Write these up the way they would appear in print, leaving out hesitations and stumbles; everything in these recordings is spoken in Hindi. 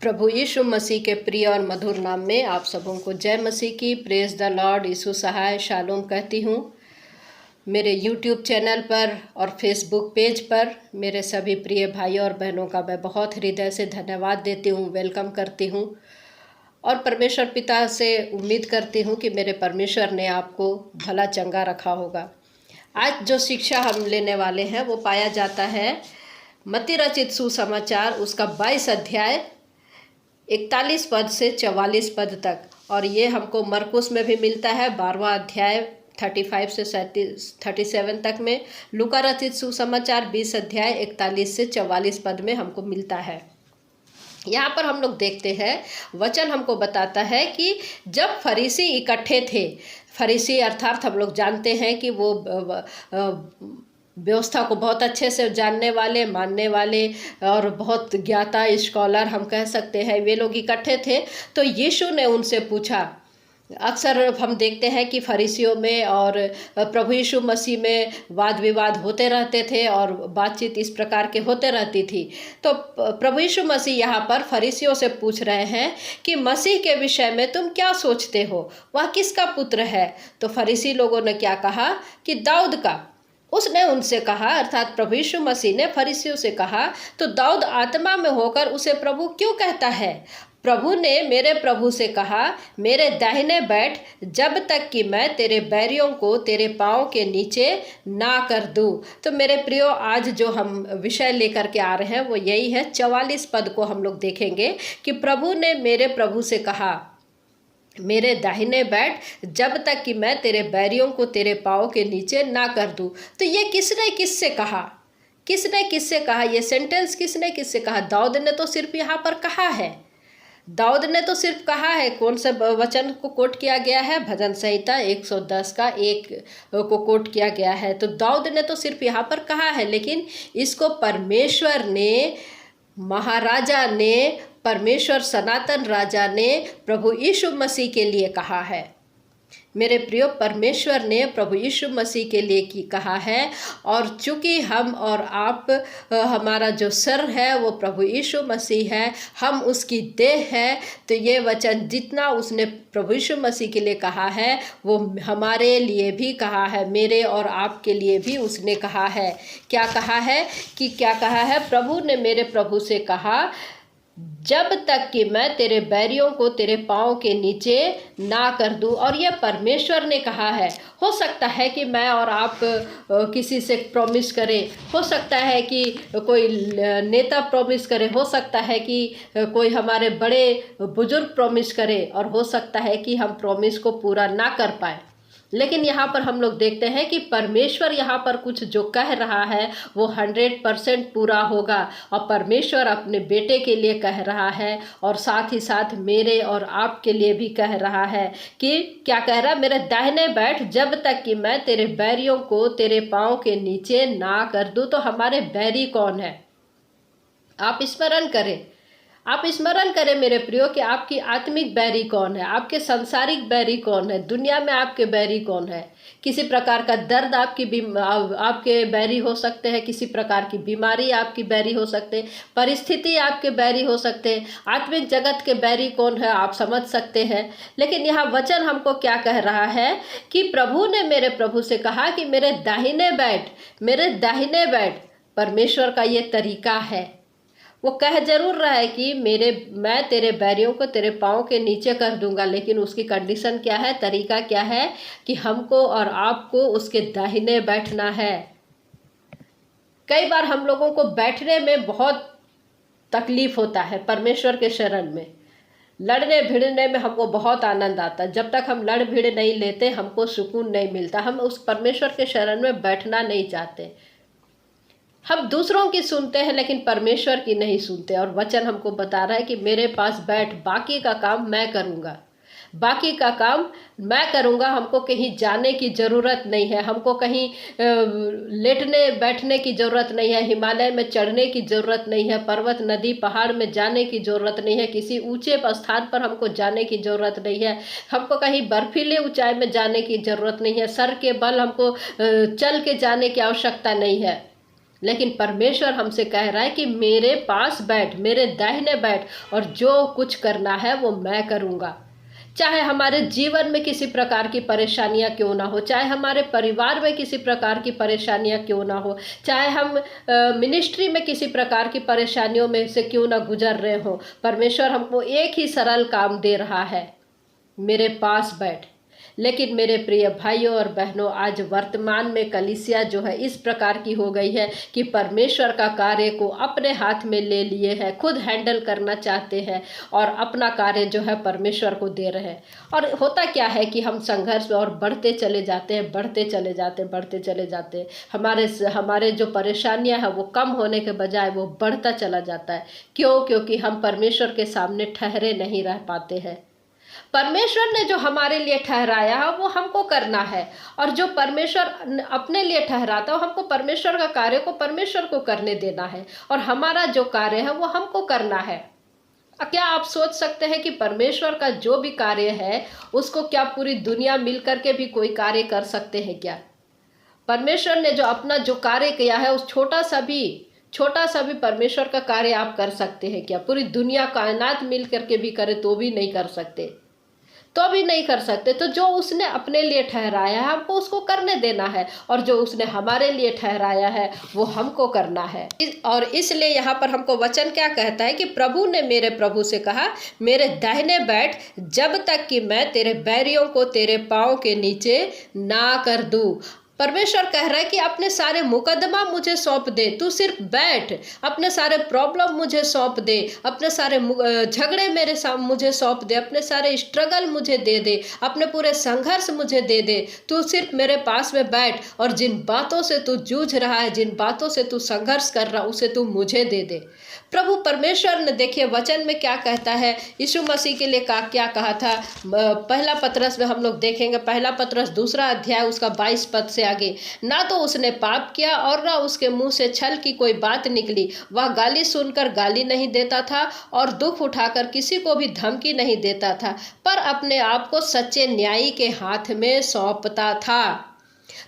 प्रभु यीशु मसीह के प्रिय और मधुर नाम में आप सबों को जय मसीह की। Praise the Lord. यीशु सहाय शालोम कहती हूँ। मेरे यूट्यूब चैनल पर और फेसबुक पेज पर मेरे सभी प्रिय भाइयों और बहनों का मैं बहुत हृदय से धन्यवाद देती हूँ, वेलकम करती हूँ और परमेश्वर पिता से उम्मीद करती हूँ कि मेरे परमेश्वर ने आपको भला चंगा रखा होगा। आज जो शिक्षा हम लेने वाले हैं वो पाया जाता है मत्ती रचित सुसमाचार उसका 22 अध्याय 41 पद से 44 पद तक, और ये हमको मरकुस में भी मिलता है 12वां अध्याय 35 से 37 तक में। लूका रचित सुसमाचार 20 अध्याय 41 से 44 पद में हमको मिलता है। यहाँ पर हम लोग देखते हैं, वचन हमको बताता है कि जब फरीसी इकट्ठे थे, फरीसी अर्थात हम लोग जानते हैं कि वो व्यवस्था को बहुत अच्छे से जानने वाले, मानने वाले और बहुत ज्ञाता स्कॉलर हम कह सकते हैं, वे लोग इकट्ठे थे। तो यीशु ने उनसे पूछा। अक्सर हम देखते हैं कि फरीसियों में और प्रभु यीशु मसीह में वाद विवाद होते रहते थे और बातचीत इस प्रकार के होते रहती थी। तो प्रभु यीशु मसीह यहाँ पर फरीसियों से पूछ रहे हैं कि मसीह के विषय में तुम क्या सोचते हो, वह किसका पुत्र है? तो फरीसी लोगों ने क्या कहा कि दाऊद का। उसने उनसे कहा, अर्थात प्रभु यीशु मसीह ने फरीसियों से कहा, तो दाऊद आत्मा में होकर उसे प्रभु क्यों कहता है? प्रभु ने मेरे प्रभु से कहा, मेरे दाहिने बैठ जब तक कि मैं तेरे बैरियों को तेरे पाँव के नीचे ना कर दूं। तो मेरे प्रियो, आज जो हम विषय लेकर के आ रहे हैं वो यही है। 44 पद को हम लोग देखेंगे कि प्रभु ने मेरे प्रभु से कहा, मेरे दाहिने बैठ जब तक कि मैं तेरे बैरियों को तेरे पाँव के नीचे ना कर दूं। तो ये किसने किससे कहा? किसने किससे कहा? ये सेंटेंस किसने किससे कहा? दाऊद ने तो सिर्फ यहाँ पर कहा है। दाऊद ने तो सिर्फ कहा है। कौन से वचन को कोट किया गया है? भजन संहिता 110 का 1 को कोट किया गया है। तो दाऊद ने तो सिर्फ यहाँ पर कहा है, लेकिन इसको परमेश्वर ने, महाराजा ने, परमेश्वर सनातन राजा ने प्रभु यीशु मसीह के लिए कहा है। मेरे प्रियो, परमेश्वर ने प्रभु यीशु मसीह के लिए कहा है। और चूंकि हम और आप, हमारा जो सर है वो प्रभु यीशु मसीह है, हम उसकी देह है, तो ये वचन जितना उसने प्रभु यीशु मसीह के लिए कहा है वो हमारे लिए भी कहा है, मेरे और आपके लिए भी उसने कहा है। क्या कहा है? कि क्या कहा है? प्रभु ने मेरे प्रभु से कहा, जब तक कि मैं तेरे बैरियों को तेरे पाँव के नीचे ना कर दूं। और यह परमेश्वर ने कहा है। हो सकता है कि मैं और आप किसी से प्रॉमिस करें, हो सकता है कि कोई नेता प्रॉमिस करे, हो सकता है कि कोई हमारे बड़े बुजुर्ग प्रॉमिस करे, और हो सकता है कि हम प्रॉमिस को पूरा ना कर पाए। लेकिन यहाँ पर हम लोग देखते हैं कि परमेश्वर यहाँ पर कुछ जो कह रहा है वो 100% पूरा होगा। और परमेश्वर अपने बेटे के लिए कह रहा है और साथ ही साथ मेरे और आपके लिए भी कह रहा है कि क्या कह रहा है? मेरे दाहिने बैठ जब तक कि मैं तेरे बैरियों को तेरे पाँव के नीचे ना कर दूं। तो हमारे बैरी कौन है? आप स्मरण करें, आप स्मरण करें मेरे प्रियो कि आपकी आत्मिक बैरी कौन है, आपके सांसारिक बैरी कौन है, दुनिया में आपके बैरी कौन है। किसी प्रकार का दर्द आपके बैरी हो सकते हैं, किसी प्रकार की बीमारी आपकी बैरी हो सकते हैं, परिस्थिति आपके बैरी हो सकते हैं। आत्मिक जगत के बैरी कौन है आप समझ सकते हैं। लेकिन यहाँ वचन हमको क्या कह रहा है कि प्रभु ने मेरे प्रभु से कहा कि मेरे दाहिने बैठ, मेरे दाहिने बैठ। परमेश्वर का ये तरीका है। वो कह जरूर रहा है कि मैं तेरे बैरियों को तेरे पाँव के नीचे कर दूंगा, लेकिन उसकी कंडीशन क्या है, तरीका क्या है? कि हमको और आपको उसके दाहिने बैठना है। कई बार हम लोगों को बैठने में बहुत तकलीफ होता है। परमेश्वर के शरण में लड़ने भिड़ने में हमको बहुत आनंद आता है। जब तक हम लड़ भिड़ नहीं लेते हमको सुकून नहीं मिलता। हम उस परमेश्वर के शरण में बैठना नहीं चाहते। हम दूसरों की सुनते हैं लेकिन परमेश्वर की नहीं सुनते। और वचन हमको बता रहा है कि मेरे पास बैठ, बाकी का काम मैं करूँगा, बाकी का काम मैं करूँगा। हमको कहीं जाने की ज़रूरत नहीं है, हमको कहीं लेटने बैठने की ज़रूरत नहीं है, हिमालय में चढ़ने की ज़रूरत नहीं है, पर्वत नदी पहाड़ में जाने की ज़रूरत नहीं है, किसी ऊंचे स्थान पर हमको जाने की ज़रूरत नहीं है, हमको कहीं बर्फीले ऊंचाई में जाने की ज़रूरत नहीं है, सर के बल हमको चल के जाने की आवश्यकता नहीं है। लेकिन परमेश्वर हमसे कह रहा है कि मेरे पास बैठ, मेरे दाहिने बैठ, और जो कुछ करना है वो मैं करूँगा। चाहे हमारे जीवन में किसी प्रकार की परेशानियां क्यों ना हो, चाहे हमारे परिवार में किसी प्रकार की परेशानियां क्यों ना हो, चाहे हम मिनिस्ट्री में किसी प्रकार की परेशानियों में से क्यों ना गुजर रहे हो, परमेश्वर हमको एक ही सरल काम दे रहा है, मेरे पास बैठ। लेकिन मेरे प्रिय भाइयों और बहनों, आज वर्तमान में कलीसिया जो है इस प्रकार की हो गई है कि परमेश्वर का कार्य को अपने हाथ में ले लिए हैं, खुद हैंडल करना चाहते हैं और अपना कार्य जो है परमेश्वर को दे रहे हैं। और होता क्या है कि हम संघर्ष में और बढ़ते चले जाते हैं, बढ़ते चले जाते हैं, बढ़ते चले जाते हैं। हमारे जो परेशानियां हैं वो कम होने के बजाय वो बढ़ता चला जाता है। क्यों? क्योंकि हम परमेश्वर के सामने ठहरे नहीं रह पाते हैं। परमेश्वर ने जो हमारे लिए ठहराया है वो हमको करना है, और जो परमेश्वर अपने लिए ठहराता है हमको परमेश्वर का कार्य को परमेश्वर को करने देना है, और हमारा जो कार्य है वो हमको करना है। क्या आप सोच सकते हैं कि परमेश्वर का जो भी कार्य है उसको क्या पूरी दुनिया मिल करके भी कोई कार्य कर सकते हैं क्या? परमेश्वर ने जो अपना जो कार्य किया है उस छोटा सा भी परमेश्वर का कार्य आप कर सकते हैं क्या? पूरी दुनिया कायनात मिल करके भी करे तो भी नहीं कर सकते, तो भी नहीं कर सकते। तो जो उसने अपने लिए ठहराया है हमको उसको करने देना है, और जो उसने हमारे लिए ठहराया है वो हमको करना है। और इसलिए यहाँ पर हमको वचन क्या कहता है कि प्रभु ने मेरे प्रभु से कहा, मेरे दाहिने बैठ, जब तक कि मैं तेरे बैरियों को तेरे पाँव के नीचे ना कर दूं। परमेश्वर कह रहा है कि अपने सारे मुकदमा मुझे सौंप दे, तू सिर्फ बैठ, अपने सारे प्रॉब्लम मुझे सौंप दे, अपने सारे झगड़े मुझे सौंप दे, अपने सारे स्ट्रगल मुझे दे दे, अपने पूरे संघर्ष मुझे दे दे। तू सिर्फ मेरे पास में बैठ, और जिन बातों से तू जूझ रहा है, जिन बातों से तू संघर्ष कर रहा, उसे तू मुझे दे दे। प्रभु परमेश्वर ने देखिए वचन में क्या कहता है, यीशु मसीह के लिए क्या कहा था। पहला पतरस में हम लोग देखेंगे, पहला पतरस 2 अध्याय उसका 22 पद से आगे, ना तो उसने पाप किया और ना उसके मुंह से छल की कोई बात निकली। वह गाली सुनकर गाली नहीं देता था और दुख उठाकर किसी को भी धमकी नहीं देता था, पर अपने आप को सच्चे न्यायी के हाथ में सौंपता था।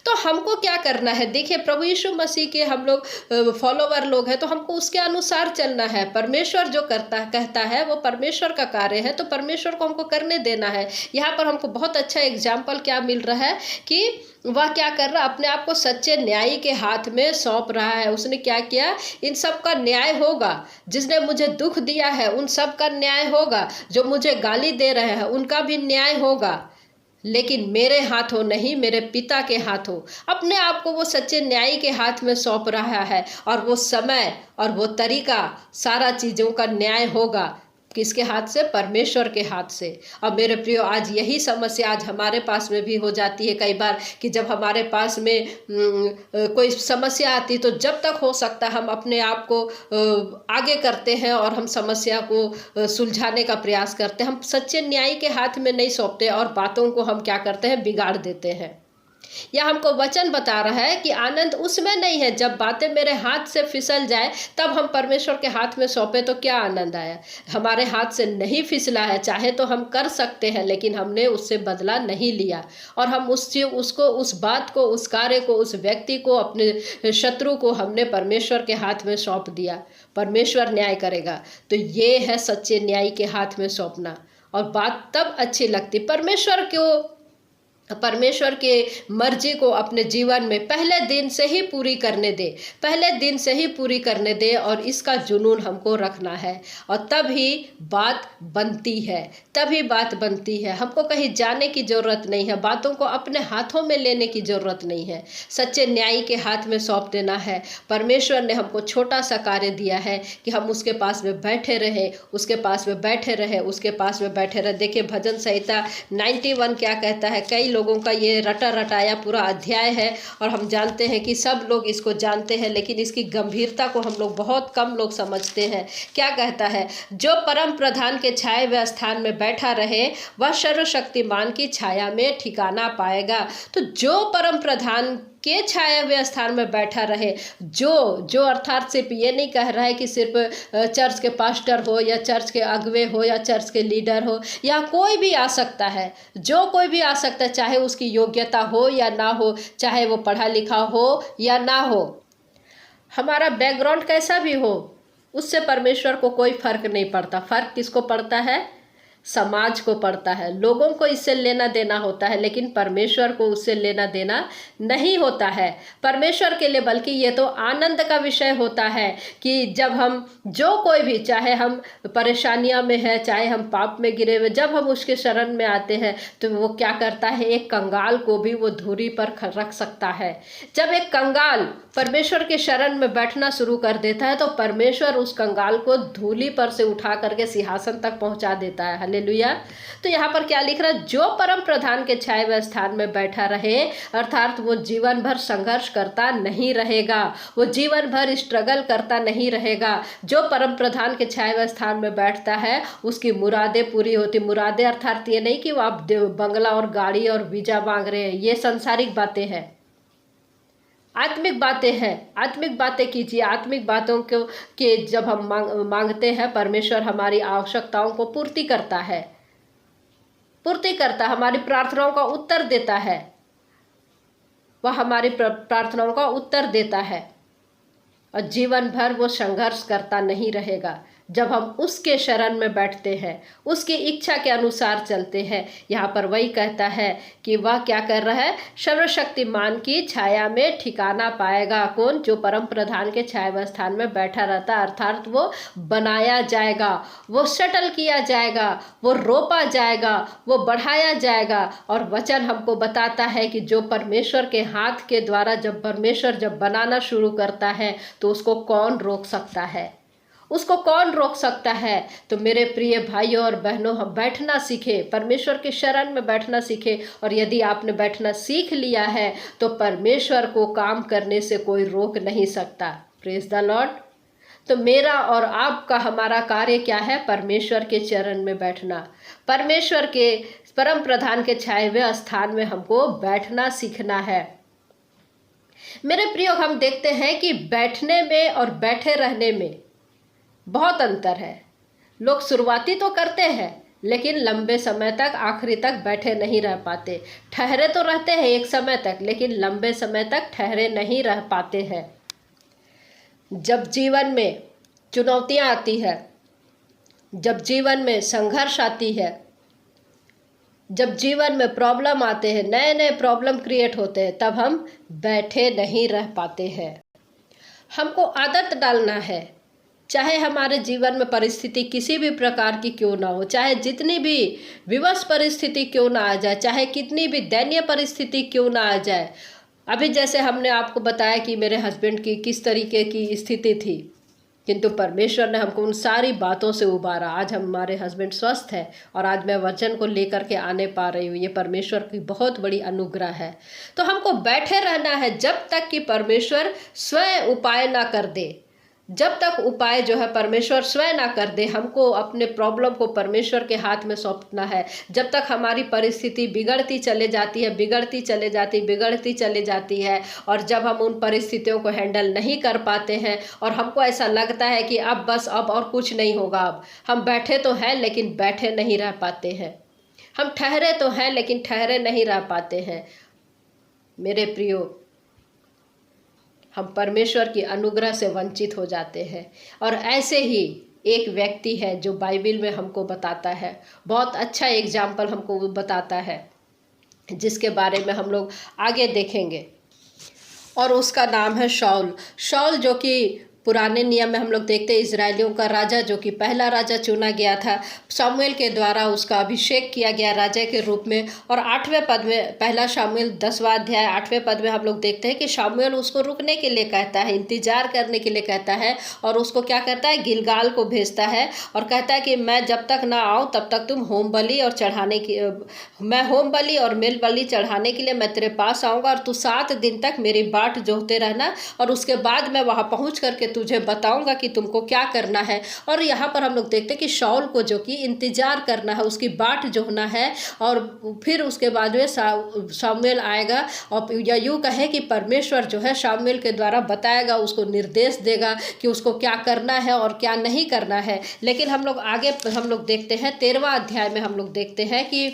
तो हमको क्या करना है? देखिए, प्रभु यीशु मसीह के हम लोग फॉलोवर लोग हैं, तो हमको उसके अनुसार चलना है। परमेश्वर जो कहता है वो परमेश्वर का कार्य है, तो परमेश्वर को हमको करने देना है। यहाँ पर हमको बहुत अच्छा एग्जाम्पल क्या मिल रहा है कि वह क्या कर रहा है, अपने आप को सच्चे न्यायी के हाथ में सौंप रहा है। उसने क्या किया, इन सब का न्याय होगा। जिसने मुझे दुख दिया है उन सब का न्याय होगा, जो मुझे गाली दे रहे हैं उनका भी न्याय होगा, लेकिन मेरे हाथों नहीं, मेरे पिता के हाथों अपने आप को वो सच्चे न्यायी के हाथ में सौंप रहा है। और वो समय और वो तरीका, सारा चीज़ों का न्याय होगा किसके हाथ से? परमेश्वर के हाथ से। अब मेरे प्रियो, आज यही समस्या आज हमारे पास में भी हो जाती है कई बार, कि जब हमारे पास में कोई समस्या आती तो जब तक हो सकता हम अपने आप को आगे करते हैं और हम समस्या को सुलझाने का प्रयास करते हैं। हम सच्चे न्यायी के हाथ में नहीं सौंपते और बातों को हम क्या करते हैं, बिगाड़ देते हैं। यह हमको वचन बता रहा है कि आनंद उसमें नहीं है जब बातें मेरे हाथ से फिसल जाए, तब हम परमेश्वर के हाथ में सौंपे तो क्या आनंद आया। हमारे हाथ से नहीं फिसला है, चाहे तो हम कर सकते हैं, लेकिन हमने उससे बदला नहीं लिया, और हम उस बात को, उस कार्य को, उस व्यक्ति को, अपने शत्रु को हमने परमेश्वर के हाथ में सौंप दिया। परमेश्वर न्याय करेगा। तो ये है सच्चे न्यायी के हाथ में सौंपना, और बात तब अच्छी लगती। परमेश्वर के मर्जी को अपने जीवन में पहले दिन से ही पूरी करने दे, पहले दिन से ही पूरी करने दे, और इसका जुनून हमको रखना है। और तभी बात बनती है, तभी बात बनती है। हमको कहीं जाने की ज़रूरत नहीं है, बातों को अपने हाथों में लेने की ज़रूरत नहीं है, सच्चे न्यायी के हाथ में सौंप देना है। परमेश्वर ने हमको छोटा सा कार्य दिया है कि हम उसके पास में बैठे रहे, उसके पास में बैठे रहे, उसके पास में बैठे रहे। देखिए, भजन संहिता 91 क्या कहता है। कई लोगों का ये रटा रटाया पूरा अध्याय है, और हम जानते हैं कि सब लोग इसको जानते हैं, लेकिन इसकी गंभीरता को हम लोग बहुत कम लोग समझते हैं। क्या कहता है? जो परम प्रधान के छाए हुए स्थान में बैठा रहे, वह सर्वशक्तिमान की छाया में ठिकाना पाएगा। तो जो परम प्रधान के छाया हुए स्थान में बैठा रहे, जो अर्थात सिर्फ ये नहीं कह रहा है कि सिर्फ चर्च के पास्टर हो या चर्च के अगुवे हो या चर्च के लीडर हो, या कोई भी आ सकता है, जो कोई भी आ सकता है, चाहे उसकी योग्यता हो या ना हो, चाहे वो पढ़ा लिखा हो या ना हो। हमारा बैकग्राउंड कैसा भी हो, उससे परमेश्वर को कोई फर्क नहीं पड़ता। फर्क किसको पड़ता है? समाज को पड़ता है। लोगों को इससे लेना देना होता है, लेकिन परमेश्वर को उससे लेना देना नहीं होता है। परमेश्वर के लिए बल्कि ये तो आनंद का विषय होता है कि जब हम जो कोई भी, चाहे हम परेशानियां में है, चाहे हम पाप में गिरे हुए, जब हम उसके शरण में आते हैं तो वो क्या करता है, एक कंगाल को भी वो धूरी पर रख सकता है। जब एक कंगाल परमेश्वर के शरण में बैठना शुरू कर देता है तो परमेश्वर उस कंगाल को धूली पर से उठा करके सिंहासन तक पहुंचा देता है। हालेलुया। तो यहाँ पर क्या लिख रहा है? जो परम प्रधान के छाए हुए स्थान में बैठा रहे, अर्थात वो जीवन भर संघर्ष करता नहीं रहेगा, वो जीवन भर स्ट्रगल करता नहीं रहेगा। जो परम प्रधान के छाए हुए स्थान में बैठता है उसकी मुरादें पूरी होती। मुरादें अर्थात ये नहीं कि वो आप बंगला और गाड़ी और वीजा मांग रहे हैं, ये सांसारिक बातें हैं। आत्मिक बातें हैं, आत्मिक बातें कीजिए। आत्मिक बातों को के जब हम मांगते हैं, परमेश्वर हमारी आवश्यकताओं को पूर्ति करता है, हमारी प्रार्थनाओं का उत्तर देता है। वह हमारी प्रार्थनाओं का उत्तर देता है और जीवन भर वो संघर्ष करता नहीं रहेगा। जब हम उसके शरण में बैठते हैं, उसकी इच्छा के अनुसार चलते हैं। यहाँ पर वही कहता है कि वह क्या कर रहा है? सर्वशक्तिमान की छाया में ठिकाना पाएगा। कौन? जो परम प्रधान के छाया स्थान में बैठा रहता, अर्थात वो बनाया जाएगा, वो सेटल किया जाएगा, वो रोपा जाएगा, वो बढ़ाया जाएगा। और वचन हमको बताता है कि जो परमेश्वर के हाथ के द्वारा जब परमेश्वर जब बनाना शुरू करता है तो उसको कौन रोक सकता है? उसको कौन रोक सकता है? तो मेरे प्रिय भाइयों और बहनों, हम बैठना सीखे, परमेश्वर के शरण में बैठना सीखे। और यदि आपने बैठना सीख लिया है तो परमेश्वर को काम करने से कोई रोक नहीं सकता। Praise the Lord. तो मेरा और आपका, हमारा कार्य क्या है? परमेश्वर के चरण में बैठना, परमेश्वर के परम प्रधान के छाए हुए स्थान में हमको बैठना सीखना है। मेरे प्रियो, हम देखते हैं कि बैठने में और बैठे रहने में बहुत अंतर है। लोग शुरुआती तो करते हैं लेकिन लंबे समय तक, आखिरी तक बैठे नहीं रह पाते। ठहरे तो रहते हैं एक समय तक, लेकिन लंबे समय तक ठहरे नहीं रह पाते हैं। जब जीवन में चुनौतियां आती है, जब जीवन में संघर्ष आती है, जब जीवन में प्रॉब्लम आते हैं, नए नए प्रॉब्लम क्रिएट होते हैं, तब हम बैठे नहीं रह पाते हैं। हमको आदत डालना है, चाहे हमारे जीवन में परिस्थिति किसी भी प्रकार की क्यों ना हो, चाहे जितनी भी विवश परिस्थिति क्यों ना आ जाए, चाहे कितनी भी दयनीय परिस्थिति क्यों ना आ जाए। अभी जैसे हमने आपको बताया कि मेरे हस्बैंड की किस तरीके की स्थिति थी, किंतु परमेश्वर ने हमको उन सारी बातों से उबारा। आज हमारे हस्बैंड स्वस्थ है और आज मैं वचन को लेकर के आने पा रही हूँ। ये परमेश्वर की बहुत बड़ी अनुग्रह है। तो हमको बैठे रहना है जब तक कि परमेश्वर स्वयं उपाय ना कर दे। जब तक उपाय जो है परमेश्वर स्वयं ना कर दे, हमको अपने प्रॉब्लम को परमेश्वर के हाथ में सौंपना है। जब तक हमारी परिस्थिति बिगड़ती चले जाती है, बिगड़ती चले जाती है, और जब हम उन परिस्थितियों को हैंडल नहीं कर पाते हैं और हमको ऐसा लगता है कि अब बस अब और कुछ नहीं होगा, अब हम बैठे तो हैं लेकिन बैठे नहीं रह पाते हैं, हम ठहरे तो हैं लेकिन ठहरे नहीं रह पाते हैं। मेरे प्रियो, हम परमेश्वर की अनुग्रह से वंचित हो जाते हैं। और ऐसे ही एक व्यक्ति है जो बाइबल में हमको बताता है, बहुत अच्छा एग्जाम्पल हमको बताता है, जिसके बारे में हम लोग आगे देखेंगे। और उसका नाम है शाऊल। शाऊल जो कि पुराने नियम में हम लोग देखते हैं इजरायलियों का राजा, जो कि पहला राजा चुना गया था। शामुएल के द्वारा उसका अभिषेक किया गया राजा के रूप में। और 8वें पद में, पहला शामुएल 10वां अध्याय 8वें पद में हम लोग देखते हैं कि शामुएल उसको रुकने के लिए कहता है, इंतजार करने के लिए कहता है, और उसको क्या करता है? गिलगाल को भेजता है और कहता है कि मैं जब तक ना आऊँ तब तक तुम होम बलि और चढ़ाने की, मैं होम बलि और मेल बलि चढ़ाने के लिए मैं तेरे पास आऊँगा और तू 7 दिन तक मेरी बाट जोहते रहना, और उसके बाद मैं वहाँ पहुँच करके तुझे बताऊंगा कि तुमको क्या करना है। और यहाँ पर हम लोग देखते हैं कि शाऊल को जो कि इंतजार करना है, उसकी बाट जोहना है, और फिर उसके बाद में शामुएल आएगा और या यूँ कहे कि परमेश्वर जो है शामुएल के द्वारा बताएगा, उसको निर्देश देगा कि उसको क्या करना है और क्या नहीं करना है। लेकिन हम लोग आगे हम लोग देखते हैं 13वां अध्याय में हम लोग देखते हैं कि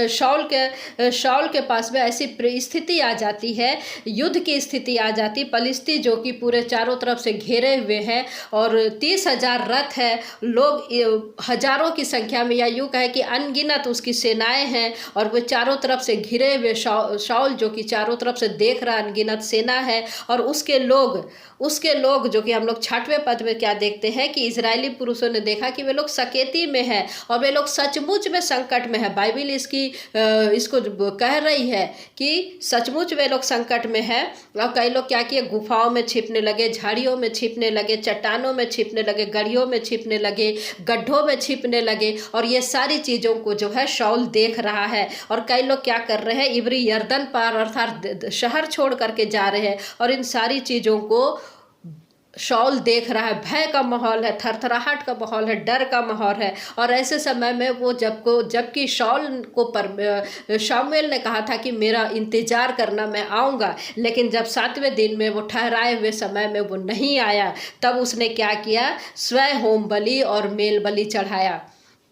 शाऊल के पास में ऐसी स्थिति आ जाती है, युद्ध की स्थिति आ जाती। पलिश्ती जो कि पूरे चारों तरफ से घेरे हुए हैं और 30,000 रथ है, लोग हजारों की संख्या में, या यूँ कहे कि अनगिनत उसकी सेनाएं हैं और वे चारों तरफ से घिरे हुए। शाऊल जो कि चारों तरफ से देख रहा अनगिनत सेना है, और उसके लोग जो कि हम लोग 6वें पद में क्या देखते हैं कि इजरायली पुरुषों ने देखा कि वे लोग सकेती में हैं और वे लोग सचमुच में संकट में है। बाइबिल इसको कह रही है कि सचमुच वे लोग संकट में है। और कई लोग क्या किए, गुफाओं में छिपने लगे, झाड़ियों में छिपने लगे, चट्टानों में छिपने लगे, गड़ियों में छिपने लगे, गड्ढों में छिपने लगे। और ये सारी चीज़ों को जो है शाऊल देख रहा है। और कई लोग क्या कर रहे हैं, इब्री यरदन पार अर्थात शहर छोड़ करके जा रहे हैं, और इन सारी चीज़ों को शाऊल देख रहा है। भय का माहौल है, थरथराहट का माहौल है, डर का माहौल है। और ऐसे समय में वो जबकि शाऊल को शामुएल ने कहा था कि मेरा इंतजार करना, मैं आऊँगा, लेकिन जब 7वें दिन में वो ठहराए हुए समय में वो नहीं आया, तब उसने क्या किया, स्वयं होम बलि और मेल बलि चढ़ाया।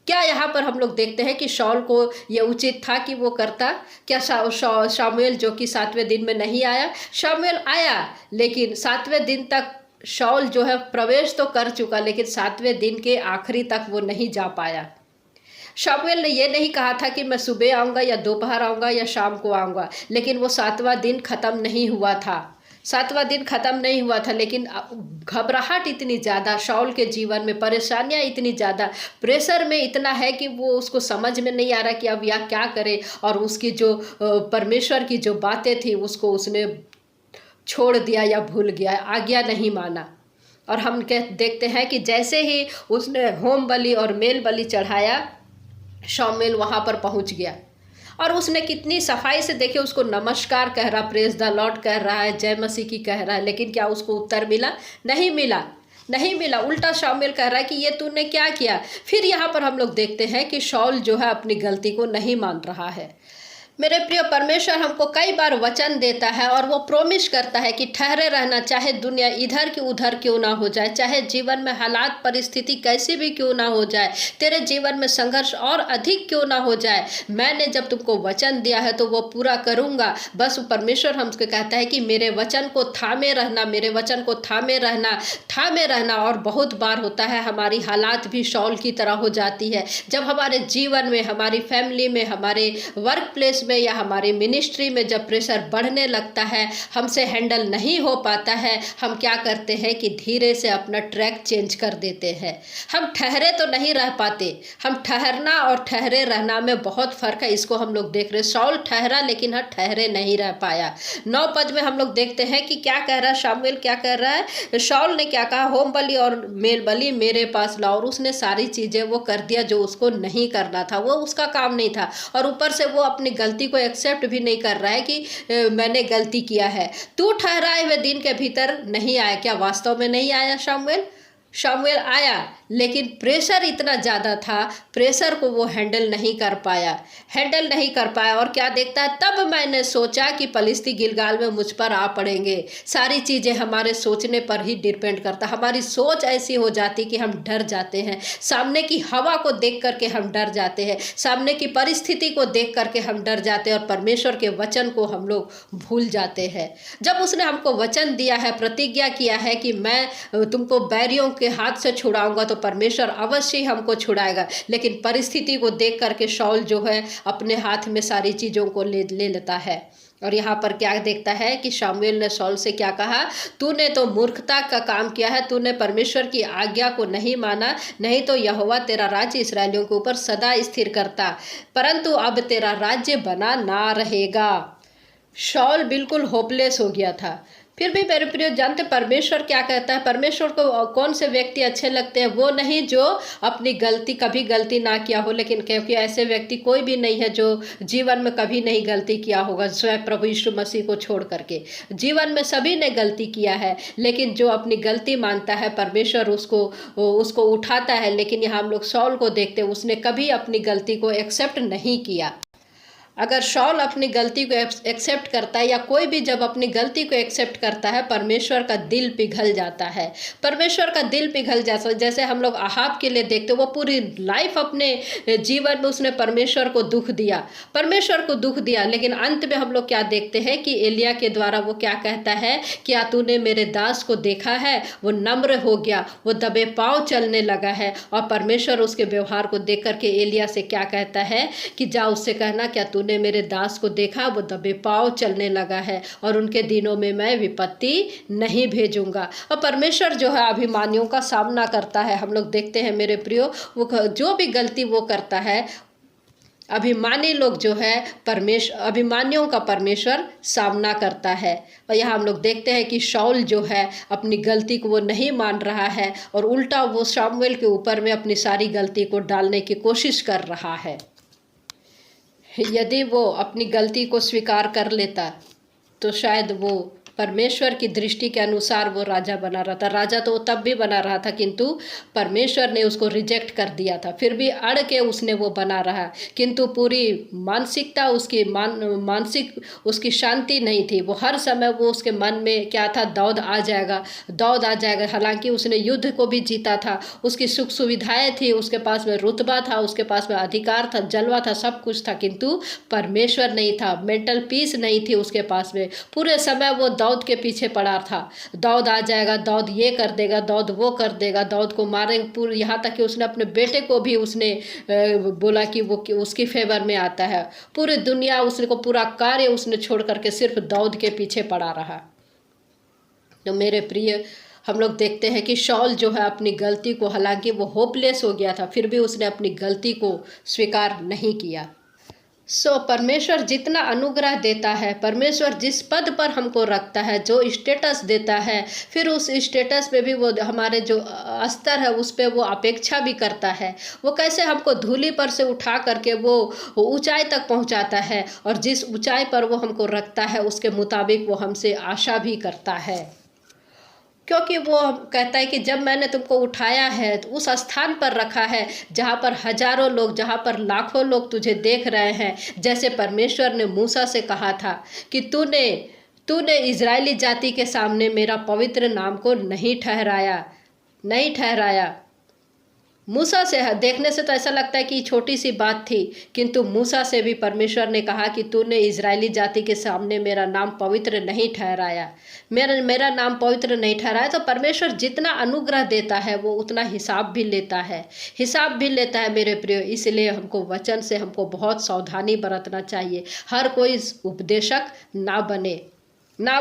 क्या यहाँ पर हम लोग देखते हैं कि शाऊल को ये उचित था कि वो करता? क्या शामुएल जो कि 7वें दिन में नहीं आया? शामुएल आया, लेकिन 7वें दिन तक शाऊल जो है प्रवेश तो कर चुका, लेकिन 7वें दिन के आखिरी तक वो नहीं जा पाया। शामुएल ने ये नहीं कहा था कि मैं सुबह आऊँगा या दोपहर आऊँगा या शाम को आऊँगा, लेकिन वो 7वां दिन ख़त्म नहीं हुआ था। 7वां दिन ख़त्म नहीं हुआ था, लेकिन घबराहट इतनी ज़्यादा शाऊल के जीवन में, परेशानियां इतनी ज़्यादा, प्रेशर में इतना है कि वो उसको समझ में नहीं आ रहा कि अब यह क्या करे। और उसकी जो परमेश्वर की जो बातें थी उसको उसने छोड़ दिया या भूल गया, आज्ञा नहीं माना। और हम देखते हैं कि जैसे ही उसने होम बलि और मेल बलि चढ़ाया, शामुएल वहाँ पर पहुँच गया और उसने कितनी सफाई से, देखिए, उसको नमस्कार कह रहा, प्रेज द लॉर्ड कह रहा है, जय मसीह की कह रहा है, लेकिन क्या उसको उत्तर मिला? नहीं मिला, नहीं मिला। उल्टा शामुएल कह रहा है कि ये तूने क्या किया। फिर यहाँ पर हम लोग देखते हैं कि शाऊल जो है अपनी गलती को नहीं मान रहा है। मेरे प्रिय, परमेश्वर हमको कई बार वचन देता है और वो प्रोमिस करता है कि ठहरे रहना, चाहे दुनिया इधर की उधर क्यों ना हो जाए, चाहे जीवन में हालात परिस्थिति कैसी भी क्यों ना हो जाए, तेरे जीवन में संघर्ष और अधिक क्यों ना हो जाए, मैंने जब तुमको वचन दिया है तो वो पूरा करूँगा। बस परमेश्वर हमको कहता है कि मेरे वचन को थामे रहना, मेरे वचन को थामे रहना। और बहुत बार होता है हमारी हालात भी शाऊल की तरह हो जाती है। जब हमारे जीवन में, हमारी फैमिली में, हमारे वर्क प्लेस में या हमारी मिनिस्ट्री में जब प्रेशर बढ़ने लगता है, हमसे हैंडल नहीं हो पाता है, हम क्या करते हैं कि धीरे से अपना ट्रैक चेंज कर देते हैं। हम ठहरे तो नहीं रह पाते। हम ठहरना और ठहरे रहना में बहुत फर्क है, इसको हम लोग देख रहे हैं। शाऊल ठहरा, लेकिन हाँ, ठहरे नहीं रह पाया। 9 पद में हम लोग देखते हैं कि क्या कह रहा है शामुएल, क्या कह रहा है। शाऊल ने क्या कहा, होम बलि और मेल बलि मेरे पास लाओ। और उसने सारी चीजें वो कर दिया जो उसको नहीं करना था, वो उसका काम नहीं था। और ऊपर से वो अपनी गलती को एक्सेप्ट भी नहीं कर रहा है कि मैंने गलती किया है। तू ठहराए हुए दिन के भीतर नहीं आया। क्या वास्तव में नहीं आया शामुएल आया, लेकिन प्रेशर इतना ज़्यादा था, प्रेशर को वो हैंडल नहीं कर पाया। और क्या देखता है, तब मैंने सोचा कि पलिश्ती गिलगाल में मुझ पर आ पड़ेंगे। सारी चीज़ें हमारे सोचने पर ही डिपेंड करता। हमारी सोच ऐसी हो जाती कि हम डर जाते हैं, सामने की हवा को देख करके हम डर जाते हैं, सामने की परिस्थिति को देख करके हम डर जाते हैं और परमेश्वर के वचन को हम लोग भूल जाते हैं। जब उसने हमको वचन दिया है, प्रतिज्ञा किया है कि मैं तुमको बैरियों के हाथ से छुड़ाऊंगा, तो परमेश्वर अवश्य हमको छुड़ाएगा। लेकिन परिस्थिति को देख करके शाऊल जो है अपने हाथ में सारी चीज़ों को ले लेता है। और यहाँ पर क्या देखता है कि शामुएल ने शाऊल से क्या कहा, तूने तो मूर्खता का काम किया है, तूने परमेश्वर की आज्ञा को नहीं माना, नहीं तो यहोवा तेरा राज्य इस्राएलियों के ऊपर सदा स्थिर करता, परंतु अब तेरा राज्य बना ना रहेगा। शाऊल बिल्कुल होपलेस हो गया था। फिर भी मेरे प्रिय, जानते परमेश्वर क्या कहता है? परमेश्वर को कौन से व्यक्ति अच्छे लगते हैं? वो नहीं जो अपनी कभी गलती ना किया हो, लेकिन क्योंकि ऐसे व्यक्ति कोई भी नहीं है जो जीवन में कभी नहीं गलती किया होगा, स्वयं प्रभु यीशु मसीह को छोड़ करके। जीवन में सभी ने गलती किया है, लेकिन जो अपनी गलती मानता है परमेश्वर उसको उठाता है। लेकिन यहाँ हम लोग शाऊल को देखते हैं, उसने कभी अपनी गलती को एक्सेप्ट नहीं किया। अगर शाऊल अपनी गलती को एक्सेप्ट करता है, या कोई भी जब अपनी गलती को एक्सेप्ट करता है, परमेश्वर का दिल पिघल जाता है। परमेश्वर का दिल पिघल जाता है। जैसे हम लोग आहाब के लिए देखते, वो पूरी लाइफ अपने जीवन में उसने परमेश्वर को दुख दिया, परमेश्वर को दुख दिया, लेकिन अंत में हम लोग क्या देखते हैं कि एलिया के द्वारा वो क्या कहता है, क्या तूने मेरे दास को देखा है, वो नम्र हो गया, वो दबे पाँव चलने लगा है। और परमेश्वर उसके व्यवहार को देख करके एलिया से क्या कहता है कि जा उससे कहना, क्या तूने मेरे दास को देखा, वो दबे पाँव चलने लगा है, और उनके दिनों में मैं विपत्ति नहीं भेजूंगा। और परमेश्वर जो है अभिमानियों का सामना करता है। हम लोग देखते हैं मेरे प्रियो, वो जो भी गलती वो करता है, अभिमानी लोग जो है अभिमानियों का परमेश्वर सामना करता है। और यहाँ हम लोग देखते हैं कि शाऊल जो है अपनी गलती को वो नहीं मान रहा है, और उल्टा वो शमूएल के ऊपर में अपनी सारी गलती को डालने की कोशिश कर रहा है। यदि वो अपनी गलती को स्वीकार कर लेता तो शायद वो परमेश्वर की दृष्टि के अनुसार वो राजा बना रहा था। राजा तो वो तब भी बना रहा था, किंतु परमेश्वर ने उसको रिजेक्ट कर दिया था। फिर भी अड़ के उसने वो बना रहा, किंतु पूरी मानसिकता उसकी मानसिक उसकी शांति नहीं थी। वो हर समय वो उसके मन में क्या था, दाऊद आ जाएगा, दाऊद आ जाएगा। हालांकि उसने युद्ध को भी जीता था, उसकी सुख सुविधाएं थी, उसके पास में रुतबा था, उसके पास में अधिकार था, जलवा था, सब कुछ था, किंतु परमेश्वर नहीं था, मेंटल पीस नहीं थी उसके पास में। पूरे समय वो दाऊद के पीछे पड़ा था, दाऊद आ जाएगा, दाऊद ये कर देगा, दाऊद वो कर देगा, दाऊद को मारेंगे। पूरे यहाँ तक कि उसने अपने बेटे को भी उसने बोला कि वो उसकी फेवर में आता है। पूरी दुनिया उसने को पूरा कार्य उसने छोड़ करके सिर्फ दाऊद के पीछे पड़ा रहा। तो मेरे प्रिय, हम लोग देखते हैं कि शाऊल जो है अपनी गलती को, हालांकि वो होपलेस हो गया था, फिर भी उसने अपनी गलती को स्वीकार नहीं किया। परमेश्वर जितना अनुग्रह देता है, परमेश्वर जिस पद पर हमको रखता है, जो स्टेटस देता है, फिर उस स्टेटस पे भी वो हमारे जो स्तर है उस पे वो अपेक्षा भी करता है। वो कैसे हमको धूली पर से उठा करके वो ऊंचाई तक पहुंचाता है, और जिस ऊंचाई पर वो हमको रखता है उसके मुताबिक वो हमसे आशा भी करता है। क्योंकि वो कहता है कि जब मैंने तुमको उठाया है तो उस स्थान पर रखा है जहाँ पर हजारों लोग, जहाँ पर लाखों लोग तुझे देख रहे हैं। जैसे परमेश्वर ने मूसा से कहा था कि तूने इजरायली जाति के सामने मेरा पवित्र नाम को नहीं ठहराया। मूसा से देखने से तो ऐसा लगता है कि छोटी सी बात थी, किंतु मूसा से भी परमेश्वर ने कहा कि तूने इजरायली जाति के सामने मेरा नाम पवित्र नहीं ठहराया, मेरा नाम पवित्र नहीं ठहराया। तो परमेश्वर जितना अनुग्रह देता है वो उतना हिसाब भी लेता है मेरे प्रिय। इसलिए हमको वचन से हमको बहुत सावधानी बरतना चाहिए। हर कोई उपदेशक ना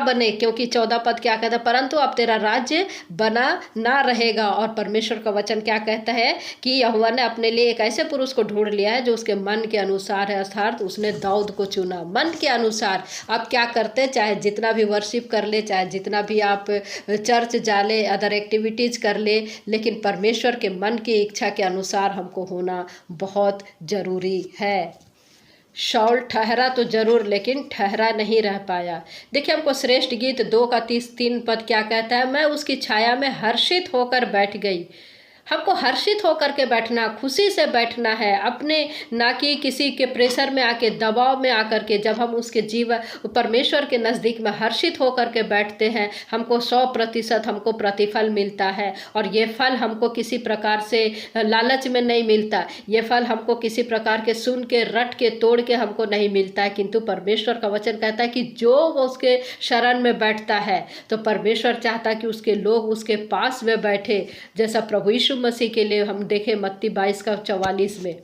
बने, क्योंकि 14 पद क्या कहता है, परंतु अब तेरा राज्य बना ना रहेगा। और परमेश्वर का वचन क्या कहता है कि यहोवा ने अपने लिए एक ऐसे पुरुष को ढूंढ लिया है जो उसके मन के अनुसार है, अर्थात उसने दाऊद को चुना मन के अनुसार। आप क्या करते, चाहे जितना भी वर्शिप कर ले, चाहे जितना भी आप चर्च जा ले, अदर एक्टिविटीज कर ले, लेकिन परमेश्वर के मन की इच्छा के अनुसार हमको होना बहुत जरूरी है। शाऊल ठहरा तो जरूर, लेकिन ठहरा नहीं रह पाया। देखिए हमको श्रेष्ठ गीत 2 का 3 पद क्या कहता है, मैं उसकी छाया में हर्षित होकर बैठ गई। हमको हर्षित होकर के बैठना, खुशी से बैठना है, अपने ना कि किसी के प्रेशर में आके, दबाव में आकर के। जब हम उसके जीवन परमेश्वर के नज़दीक में हर्षित होकर के बैठते हैं, हमको 100% हमको प्रतिफल मिलता है। और ये फल हमको किसी प्रकार से लालच में नहीं मिलता, ये फल हमको किसी प्रकार के सुन के, रट के, तोड़ के हमको नहीं मिलता है, किंतु परमेश्वर का वचन कहता है कि जो उसके शरण में बैठता है तो परमेश्वर चाहता है कि उसके लोग उसके पास में बैठे। जैसा प्रभु यीशु मसीह के लिए हम देखें मत्ती 22:44 में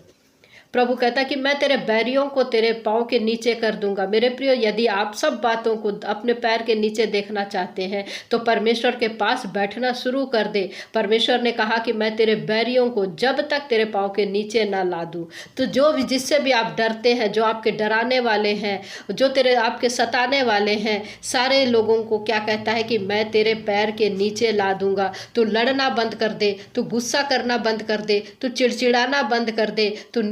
प्रभु कहता कि मैं तेरे बैरियों को तेरे पाँव के नीचे कर दूंगा। मेरे प्रियो, यदि आप सब बातों को अपने पैर के नीचे देखना चाहते हैं तो परमेश्वर के पास बैठना शुरू कर दे। परमेश्वर ने कहा कि मैं तेरे बैरियों को जब तक तेरे पाँव के नीचे ना ला दूं, तो जो भी जिससे भी आप डरते हैं, जो आपके डराने वाले हैं, जो आपके सताने वाले हैं, सारे लोगों को क्या कहता है कि मैं तेरे पैर के नीचे ला दूंगा। तू लड़ना बंद कर दे, तू गुस्सा करना बंद कर दे, तू चिड़चिड़ाना बंद कर दे, तू